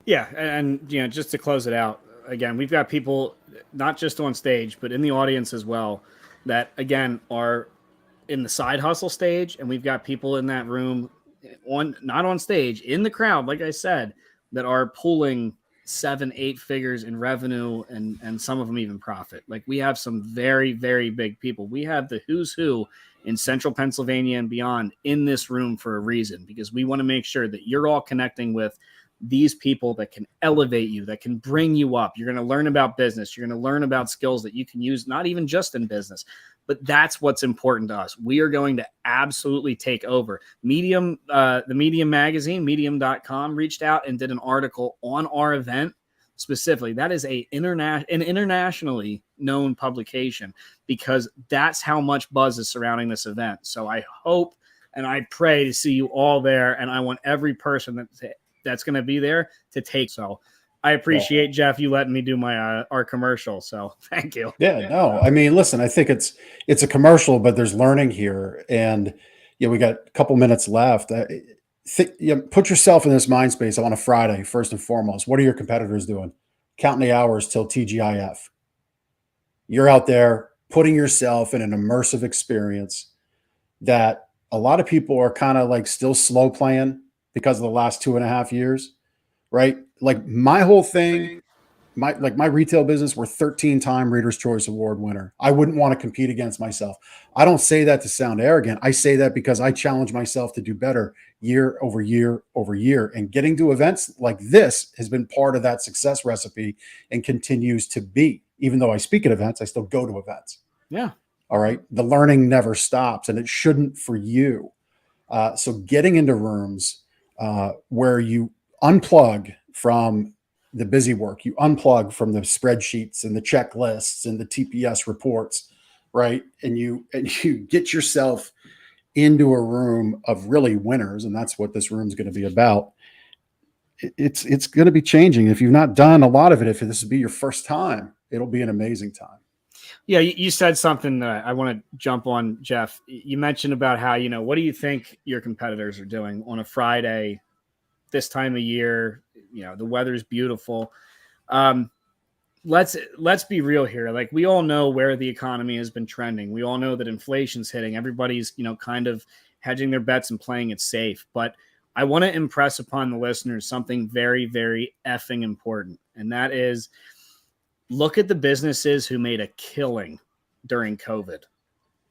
Yeah. And, just to close it out, again, we've got people not just on stage, but in the audience as well, that, again, are in the side hustle stage. And we've got people in that room not on stage, in the crowd, like I said, that are pulling 7-8 figures in revenue and some of them even profit. Like we have some very, very big people. We have the who's who in central Pennsylvania and beyond in this room for a reason, because we want to make sure that you're all connecting with these people that can elevate you, that can bring you up. You're going to learn about business. You're going to learn about skills that you can use, not even just in business, but that's what's important to us. We are going to absolutely take over. Medium, the Medium magazine, medium.com, reached out and did an article on our event specifically. That is an internationally known publication, because that's how much buzz is surrounding this event. So I hope and I pray to see you all there. And I want every person that's going to be there to take. So I appreciate Jeff you letting me do my our commercial. So thank you. Yeah, no, I mean, listen, I think it's a commercial, but there's learning here, and we got a couple minutes left. Put yourself in this mind space on a Friday. First and foremost, what are your competitors doing? Counting the hours till TGIF. You're out there putting yourself in an immersive experience that a lot of people are kind of like still slow playing because of the last 2.5 years, right? Like my whole thing, my retail business, we're 13-time Reader's Choice Award winner. I wouldn't want to compete against myself. I don't say that to sound arrogant. I say that because I challenge myself to do better year over year over year. And getting to events like this has been part of that success recipe and continues to be. Even though I speak at events, I still go to events. Yeah. All right. The learning never stops, and it shouldn't for you. So getting into rooms where you unplug from the busy work, you unplug from the spreadsheets and the checklists and the TPS reports, right? And you get yourself into a room of really winners, and that's what this room is going to be about. It's going to be changing. If you've not done a lot of it, if this will be your first time, it'll be an amazing time. Yeah, you said something that I want to jump on, Jeff. You mentioned about how, what do you think your competitors are doing on a Friday, this time of year? The weather's beautiful. Let's be real here. Like, we all know where the economy has been trending. We all know that inflation's hitting. Everybody's, kind of hedging their bets and playing it safe. But I want to impress upon the listeners something very, very effing important. And that is, look at the businesses who made a killing during COVID.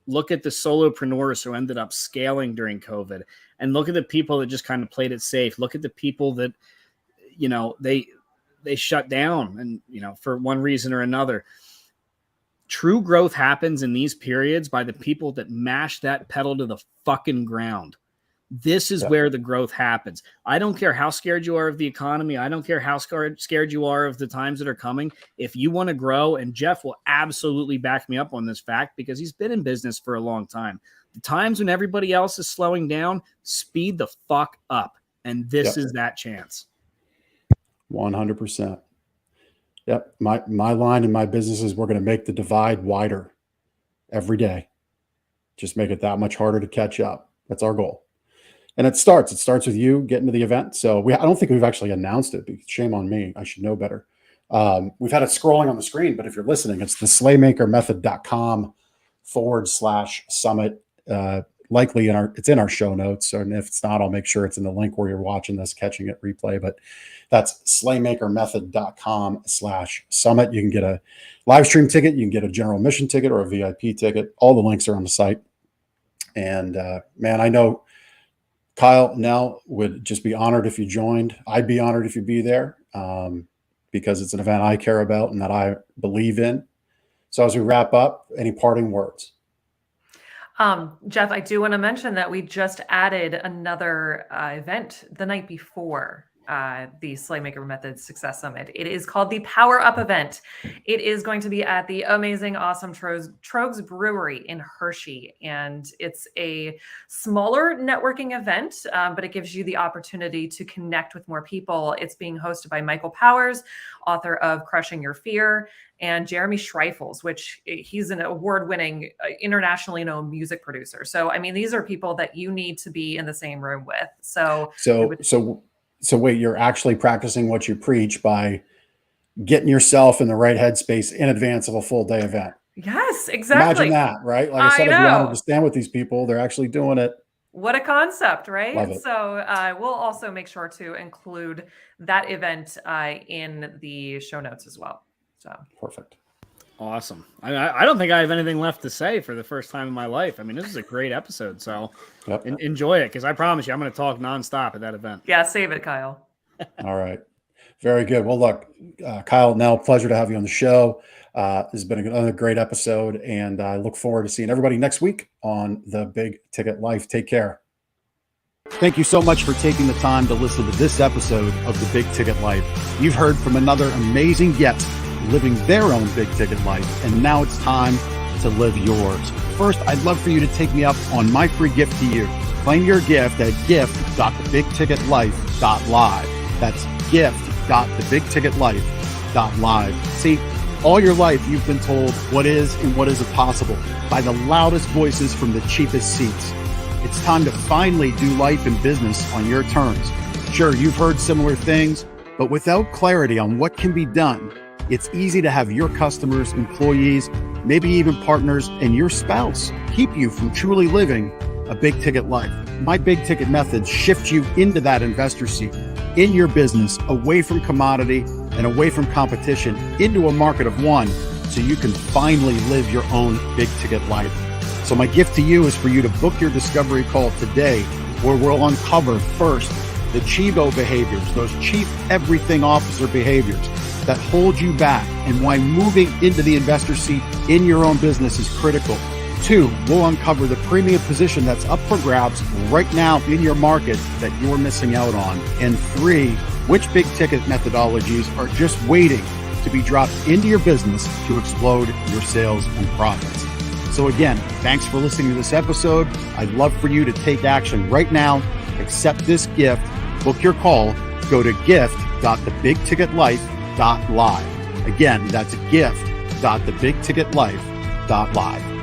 Look at the solopreneurs who ended up scaling during COVID, and look at the people that just kind of played it safe. Look at the people that, they shut down and, for one reason or another. True growth happens in these periods by the people that mash that pedal to the fucking ground. This is where the growth happens. I don't care how scared you are of the economy. I don't care how scared you are of the times that are coming. If you want to grow, and Jeff will absolutely back me up on this fact because he's been in business for a long time. The times when everybody else is slowing down, speed the fuck up. And this is that chance. 100%. Yep. My line in my business is we're going to make the divide wider every day. Just make it that much harder to catch up. That's our goal. And it starts with you getting to the event. So I don't think we've actually announced it. Shame on me. I should know better. We've had it scrolling on the screen, but if you're listening, it's the slaymakermethod.com/summit. Likely it's in our show notes. And if it's not, I'll make sure it's in the link where you're watching this, catching it replay. But that's slaymakermethod.com/summit. You can get a live stream ticket. You can get a general admission ticket or a VIP ticket. All the links are on the site. And man, I know Kyle, Nell would just be honored if you joined. I'd be honored if you'd be there because it's an event I care about and that I believe in. So as we wrap up, any parting words? Jeff, I do want to mention that we just added another event the night before the Slaymaker Method Success Summit. It is called the Power Up event. It is going to be at the amazing, awesome Trogs Brewery in Hershey. And it's a smaller networking event, but it gives you the opportunity to connect with more people. It's being hosted by Michael Powers, author of Crushing Your Fear, and Jeremy Schreifels, which he's an award-winning, internationally known music producer. So, I mean, these are people that you need to be in the same room with. So wait, you're actually practicing what you preach by getting yourself in the right headspace in advance of a full day event. Yes, exactly. Imagine that, right? Like I said, I'd be honored to stand with these people. They're actually doing it. What a concept, right? Love it. So we'll also make sure to include that event in the show notes as well. So perfect. Awesome. I don't think I have anything left to say for the first time in my life. I mean, this is a great episode, so enjoy it, because I promise you I'm going to talk nonstop at that event. Yeah, save it, Kyle. All right. Very good. Well, look, Kyle, Nell, pleasure to have you on the show. This has been another great episode, and I look forward to seeing everybody next week on The Big Ticket Life. Take care. Thank you so much for taking the time to listen to this episode of The Big Ticket Life. You've heard from another amazing guest living their own big ticket life, and now it's time to live yours. First, I'd love for you to take me up on my free gift to you. Claim your gift at gift.thebigticketlife.live. That's gift gift.thebigticketlife.live. See, all your life you've been told what is and what isn't possible by the loudest voices from the cheapest seats. It's time to finally do life and business on your terms. Sure, you've heard similar things, but without clarity on what can be done, it's easy to have your customers, employees, maybe even partners, and your spouse keep you from truly living a big ticket life. My big ticket methods shift you into that investor seat in your business, away from commodity and away from competition, into a market of one, so you can finally live your own big ticket life. So my gift to you is for you to book your discovery call today, where we'll uncover first the Chivo behaviors, those chief everything officer behaviors that hold you back, and why moving into the investor seat in your own business is critical. 2, we'll uncover the premium position that's up for grabs right now in your market that you're missing out on. And 3, which big ticket methodologies are just waiting to be dropped into your business to explode your sales and profits. So again, thanks for listening to this episode. I'd love for you to take action right now. Accept this gift. Book your call. Go to gift.thebigticketlife.live. Again, that's gift.thebigticketlife.live.